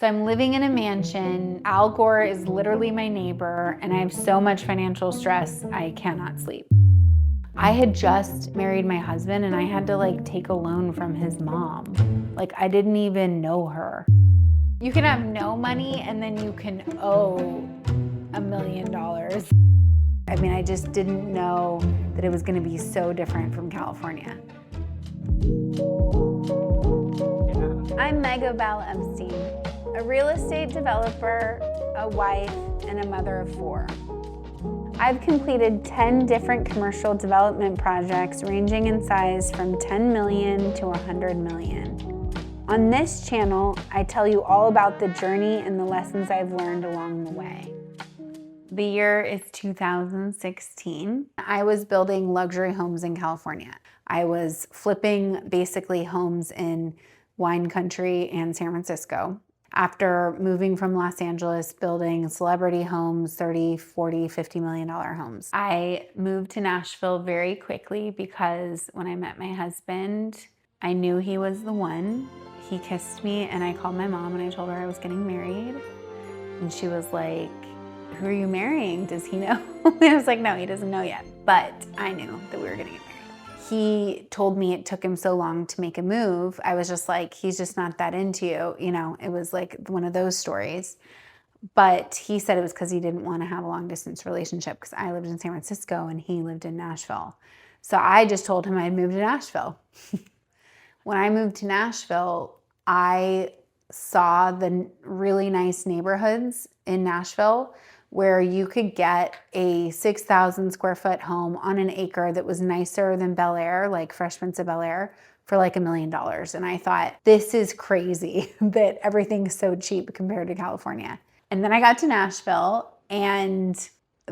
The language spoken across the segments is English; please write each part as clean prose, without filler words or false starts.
So I'm living in a mansion. Al Gore is literally my neighbor, and I have so much financial stress, I cannot sleep. I had just married my husband and I had to take a loan from his mom. I didn't even know her. You can have no money and then you can owe $1 million. I mean, I just didn't know that it was gonna be so different from California. I'm Mega Bal Epstein, a real estate developer, a wife, and a mother of 4. I've completed 10 different commercial development projects ranging in size from 10 million to 100 million. On this channel, I tell you all about the journey and the lessons I've learned along the way. The year is 2016. I was building luxury homes in California. I was flipping basically homes in wine country and San Francisco. After moving from Los Angeles, building celebrity homes, 30, 40, $50 million homes. I moved to Nashville very quickly because when I met my husband, I knew he was the one. He kissed me and I called my mom and I told her I was getting married. And she was like, "Who are you marrying? Does he know?" And I was like, "No, he doesn't know yet." But I knew that we were gonna get married. He told me it took him so long to make a move. I was just like, he's just not that into you. You know, it was like one of those stories. But he said it was because he didn't want to have a long distance relationship because I lived in San Francisco and he lived in Nashville. So I just told him I'd moved to Nashville. When I moved to Nashville, I saw the really nice neighborhoods in Nashville where you could get a 6,000 square foot home on an acre that was nicer than Bel Air, like Fresh Prince of Bel Air, for like $1 million. And I thought, this is crazy that everything's so cheap compared to California. And then I got to Nashville and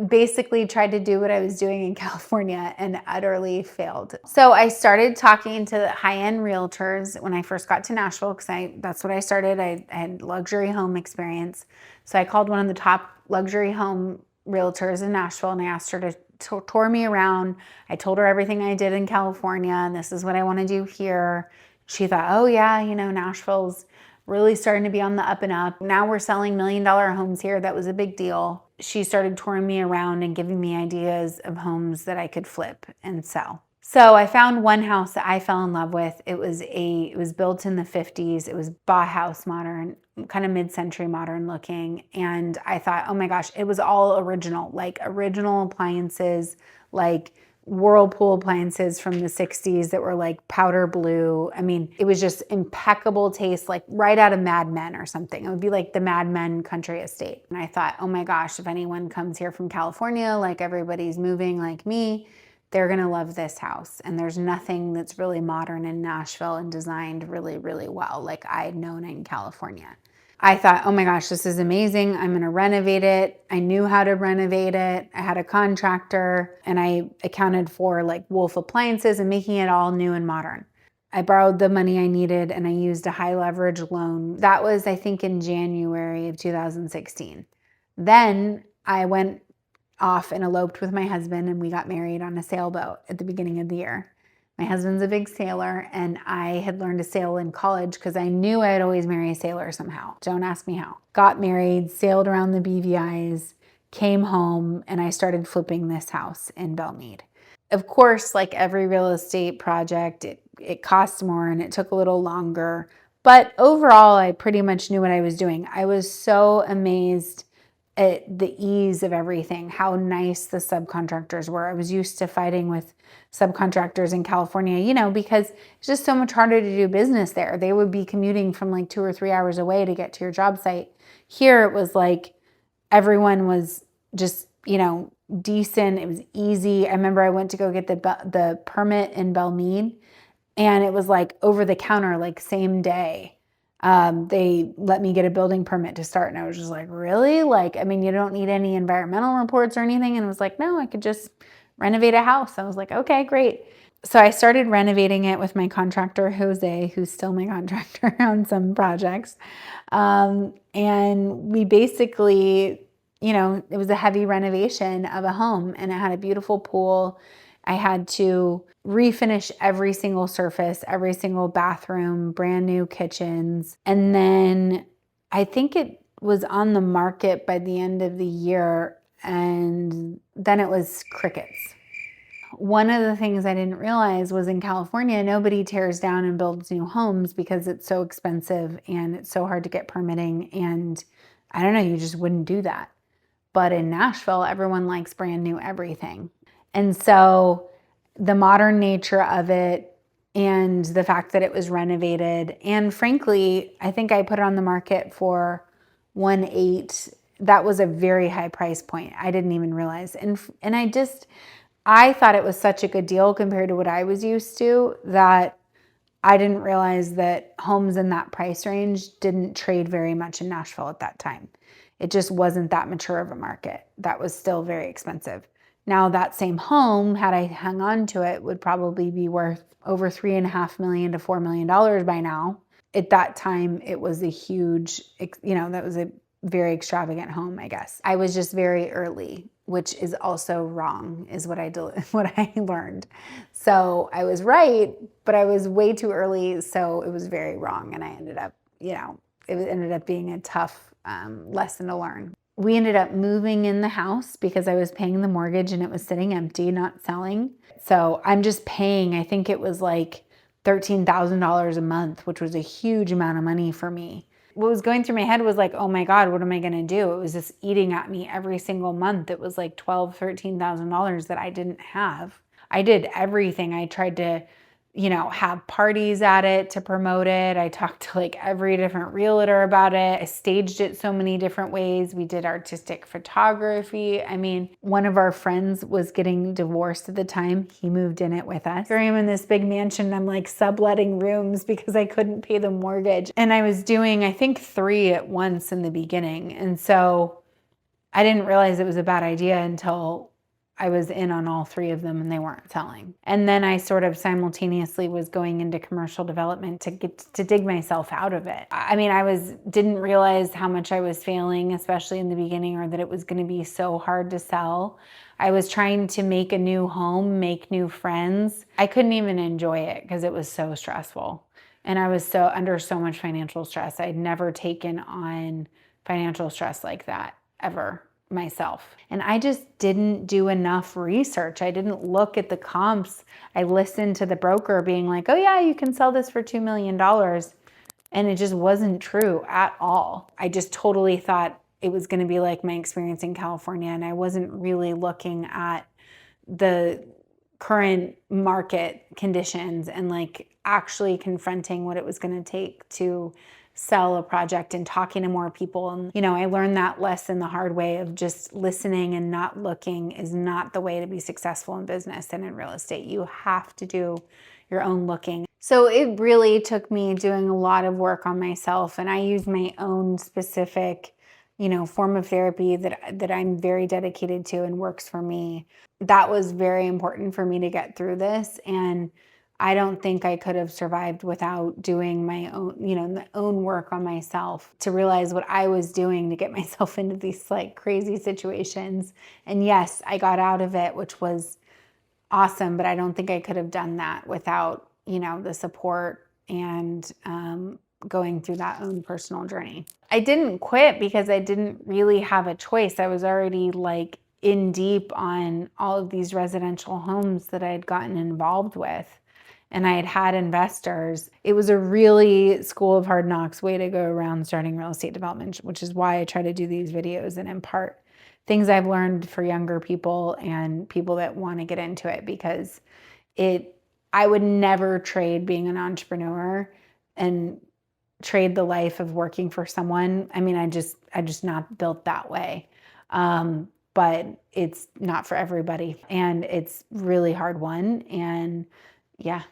basically tried to do what I was doing in California and utterly failed. So I started talking to high-end realtors when I first got to Nashville because that's what I started. I had luxury home experience. So I called one of the top luxury home realtors in Nashville and I asked her to tour me around. I told her everything I did in California and this is what I want to do here. She thought, oh yeah, you know, Nashville's really starting to be on the up and up. Now we're selling $1 million homes here. That was a big deal. She started touring me around and giving me ideas of homes that I could flip and sell. So I found one house that I fell in love with. It was built in the 50s. It was Bauhaus modern, kind of mid-century modern looking. And I thought, oh my gosh, it was all original, like original appliances, like Whirlpool appliances from the 60s that were like powder blue. I mean, it was just impeccable taste, like right out of Mad Men or something. It would be like the Mad Men country estate. And I thought, oh my gosh, if anyone comes here from California, like everybody's moving like me, they're gonna love this house. And there's nothing that's really modern in Nashville and designed really, really well, like I had known in California. I thought, oh my gosh, this is amazing. I'm gonna renovate it. I knew how to renovate it. I had a contractor and I accounted for like Wolf appliances and making it all new and modern. I borrowed the money I needed and I used a high leverage loan. That was, I think, in January of 2016. Then I went off and eloped with my husband and we got married on a sailboat at the beginning of the year. My husband's a big sailor and I had learned to sail in college because I knew I'd always marry a sailor somehow. Don't ask me how. Got married, sailed around the BVI's, came home, and I started flipping this house in Belmead. Of course, like every real estate project, it cost more and it took a little longer. But overall, I pretty much knew what I was doing. I was so amazed at the ease of everything, how nice the subcontractors were. I was used to fighting with subcontractors in California, you know, because it's just so much harder to do business there. They would be commuting from like 2 or 3 hours away to get to your job site. Here it was like everyone was just, you know, decent. It was easy. I remember I went to go get the permit in Belmead and it was like over the counter, like same day. They let me get a building permit to start. And I was just like, really? Like, I mean, you don't need any environmental reports or anything. And it was like, no, I could just renovate a house. I was like, okay, great. So I started renovating it with my contractor, Jose, who's still my contractor on some projects. And we basically, you know, it was a heavy renovation of a home and it had a beautiful pool. I had to refinish every single surface, every single bathroom, brand new kitchens. And then I think it was on the market by the end of the year, and then it was crickets. One of the things I didn't realize was in California, nobody tears down and builds new homes because it's so expensive and it's so hard to get permitting. And I don't know, you just wouldn't do that. But in Nashville, everyone likes brand new everything. And so the modern nature of it and the fact that it was renovated, and frankly, I think I put it on the market for 1.8. That was a very high price point. I didn't even realize. And I thought it was such a good deal compared to what I was used to that I didn't realize that homes in that price range didn't trade very much in Nashville at that time. It just wasn't that mature of a market. That was still very expensive. Now that same home, had I hung on to it, would probably be worth over $3.5 million to $4 million by now. At that time, it was a huge, that was a very extravagant home, I guess. I was just very early, which is also wrong, is what I learned. So I was right, but I was way too early, so it was very wrong. And I ended up, it ended up being a tough lesson to learn. We ended up moving in the house because I was paying the mortgage and it was sitting empty, not selling. So I'm just paying, I think it was like $13,000 a month, which was a huge amount of money for me. What was going through my head was like, oh my God, what am I going to do? It was just eating at me every single month. It was like $12,000, $13,000 that I didn't have. I did everything. I tried to, have parties at it to promote it. I talked to like every different realtor about it. I staged it so many different ways. We did artistic photography. I mean, one of our friends was getting divorced at the time. He moved in it with us. Here I am in this big mansion. I'm like subletting rooms because I couldn't pay the mortgage. And I was doing, I think, 3 at once in the beginning. And so I didn't realize it was a bad idea until I was in on all 3 of them and they weren't selling. And then I sort of simultaneously was going into commercial development to dig myself out of it. I mean, didn't realize how much I was failing, especially in the beginning, or that it was going to be so hard to sell. I was trying to make a new home, make new friends. I couldn't even enjoy it because it was so stressful. And I was under so much financial stress. I'd never taken on financial stress like that ever myself. And I just didn't do enough research. I didn't look at the comps. I listened to the broker being like, oh yeah, you can sell this for $2 million. And it just wasn't true at all. I just totally thought it was going to be like my experience in California. And I wasn't really looking at the current market conditions and like actually confronting what it was going to take to sell a project and talking to more people. And, I learned that lesson the hard way of just listening and not looking is not the way to be successful in business and in real estate. You have to do your own looking. So it really took me doing a lot of work on myself, and I use my own specific, form of therapy that I'm very dedicated to and works for me. That was very important for me to get through this, and I don't think I could have survived without doing my own, my own work on myself to realize what I was doing to get myself into these like crazy situations. And yes, I got out of it, which was awesome, but I don't think I could have done that without, the support and going through that own personal journey. I didn't quit because I didn't really have a choice. I was already like in deep on all of these residential homes that I had gotten involved with. And I had investors. It was a really school of hard knocks way to go around starting real estate development, which is why I try to do these videos and impart things I've learned for younger people and people that want to get into it, because I would never trade being an entrepreneur and trade the life of working for someone. I mean, I just not built that way. But it's not for everybody, and it's really hard won. And yeah.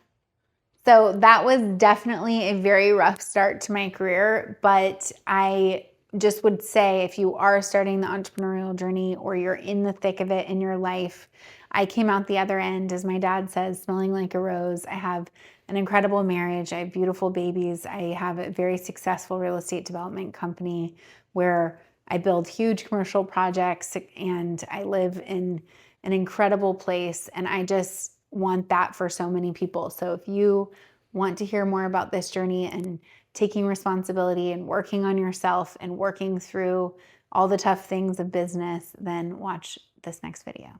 So that was definitely a very rough start to my career, but I just would say if you are starting the entrepreneurial journey or you're in the thick of it in your life, I came out the other end, as my dad says, smelling like a rose. I have an incredible marriage. I have beautiful babies. I have a very successful real estate development company where I build huge commercial projects, and I live in an incredible place, and I just want that for so many people. So if you want to hear more about this journey and taking responsibility and working on yourself and working through all the tough things of business, then watch this next video.